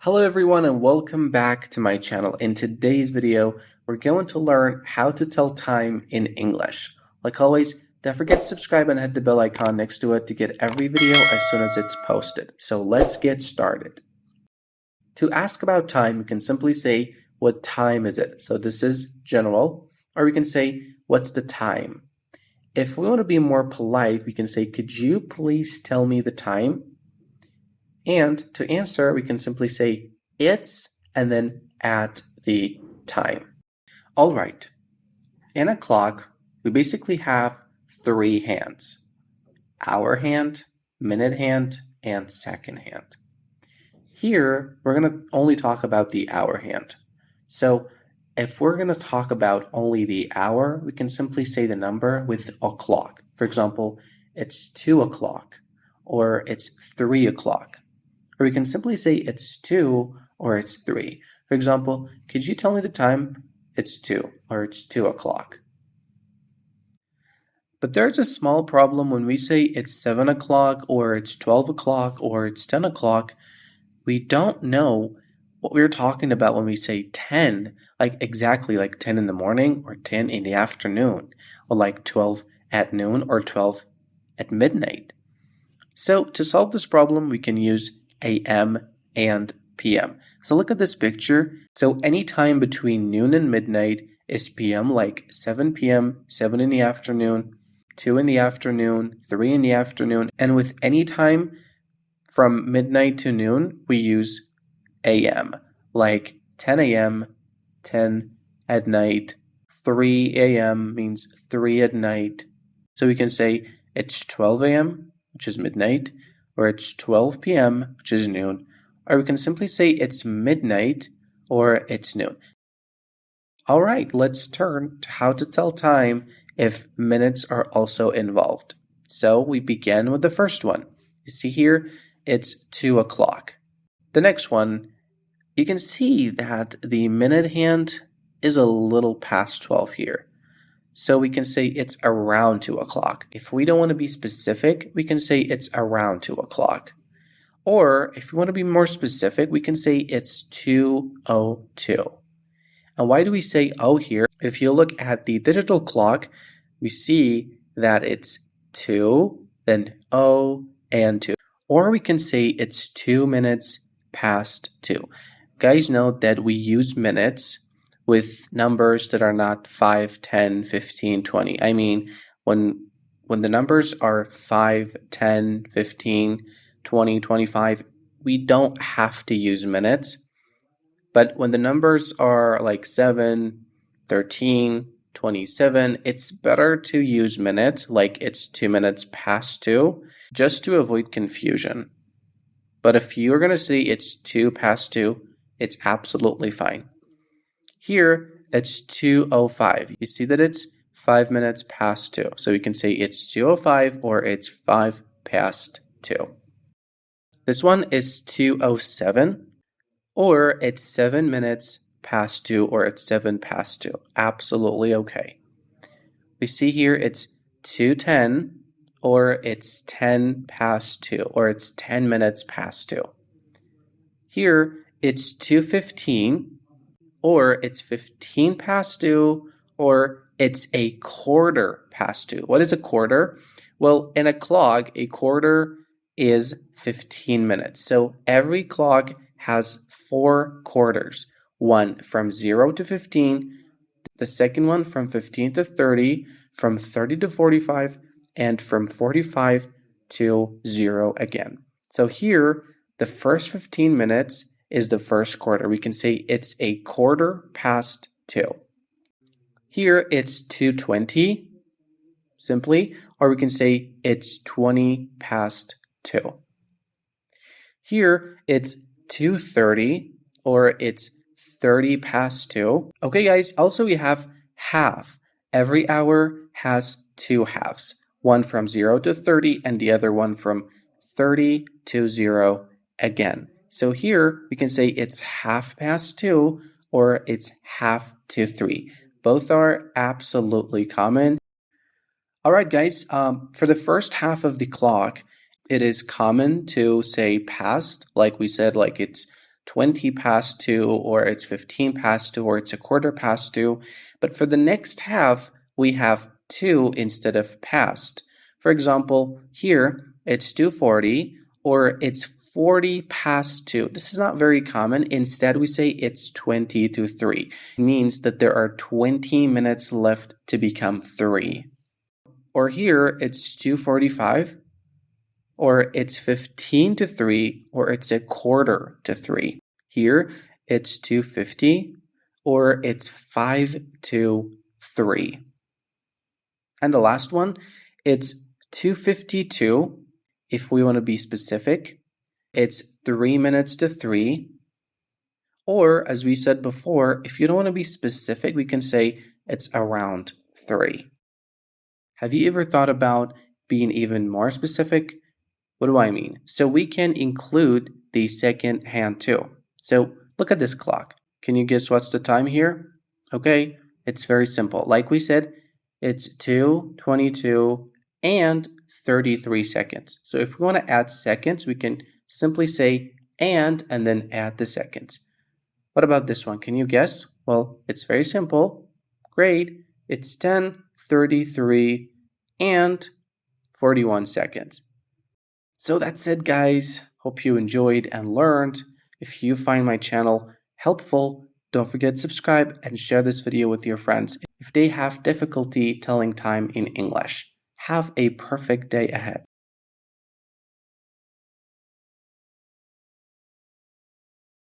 Hello everyone and welcome back to my channel. In today's video, we're going to learn how to tell time in English. Like always, don't forget to subscribe and hit the bell icon next to it to get every video as soon as it's posted. So let's get started. To ask about time, we can simply say, what time is it? So this is general, or we can say, what's the time? If we want to be more polite, we can say, could you please tell me the time? And to answer, we can simply say it's and then add the time. All right, in a clock, we basically have three hands: hour hand, minute hand, and second hand. Here, we're going to only talk about the hour hand. So if we're going to talk about only the hour, we can simply say the number with o'clock. For example, it's 2 o'clock, or it's 3 o'clock. Or we can simply say it's 2 or it's 3. For example, could you tell me the time? It's 2 or it's 2 o'clock. But there's a small problem when we say it's 7 o'clock or it's 12 o'clock or it's 10 o'clock. We don't know what we're talking about when we say 10, like exactly like 10 in the morning or 10 in the afternoon, or like 12 at noon or 12 at midnight. So to solve this problem, we can use AM and PM. So look at this picture. So any time between noon and midnight is PM, like 7 PM, 7 in the afternoon, 2 in the afternoon, 3 in the afternoon. And with any time from midnight to noon, we use AM, like 10 AM, 10 at night, 3 AM means 3 at night. So we can say it's 12 AM, which is midnight, or it's 12 p.m., which is noon, or we can simply say it's midnight or it's noon. All right, let's turn to how to tell time if minutes are also involved. So we begin with the first one. You see here, it's 2 o'clock. The next one, you can see that the minute hand is a little past 12 here. So we can say it's around 2 o'clock. If we don't want to be specific, we can say it's around 2 o'clock. Or if we want to be more specific, we can say it's 2:02. And why do we say "oh" here? If you look at the digital clock, we see that it's 2, then "oh" and 2. Or we can say it's 2 minutes past 2. Guys, note that we use minutes with numbers that are not 5, 10, 15, 20. I mean, when the numbers are 5, 10, 15, 20, 25, we don't have to use minutes. But when the numbers are like 7, 13, 27, it's better to use minutes, like it's 2 minutes past 2, just to avoid confusion. But if you're going to say it's 2 past 2, it's absolutely fine. Here, it's 2:05. You see that it's 5 minutes past 2. So we can say it's 2:05 or it's 5 past 2. This one is 2:07 or it's 7 minutes past 2 or it's 7 past 2. Absolutely okay. We see here it's 2:10 or it's 10 past 2 or it's 10 minutes past 2. Here, it's 2:15 or it's 15 past 2, or it's a quarter past 2. What is a quarter? Well, in a clock, a quarter is 15 minutes. So every clock has 4 quarters. One from 0 to 15, the second one from 15 to 30, from 30 to 45, and from 45 to 0 again. So here, the first 15 minutes is the first quarter. We can say it's a quarter past 2. Here it's 2:20 simply, or we can say it's 20 past 2. Here it's 2:30 or it's 30 past 2. Okay guys, also we have half. Every hour has 2 halves. One from 0 to 30 and the other one from 30 to 0 again. So here we can say it's half past 2 or it's half to 3. Both are absolutely common. All right, guys, for the first half of the clock, it is common to say past, like we said, like it's 20 past 2, or it's 15 past 2, or it's a quarter past 2. But for the next half, we have 2 instead of past. For example, here it's 2:40, or it's 40 past 2. This is not very common. Instead, we say it's 20 to 3. It means that there are 20 minutes left to become 3. Or here, it's 2:45, or it's 15 to 3, or it's a quarter to 3. Here, it's 2:50, or it's 5 to 3. And the last one, it's 2:52. If we want to be specific, it's 3 minutes to 3. Or, as we said before, if you don't want to be specific, we can say it's around 3. Have you ever thought about being even more specific? What do I mean? So we can include the second hand too. So look at this clock. Can you guess what's the time here? Okay, it's very simple. Like we said, it's 2:22 and 33 seconds. So if we want to add seconds, we can simply say and then add the seconds. What about this one? Can you guess? Well, it's very simple. Great. It's 10:33 and 41 seconds. So that's it, guys. Hope you enjoyed and learned. If you find my channel helpful, don't forget to subscribe and share this video with your friends if they have difficulty telling time in English. Have a perfect day ahead.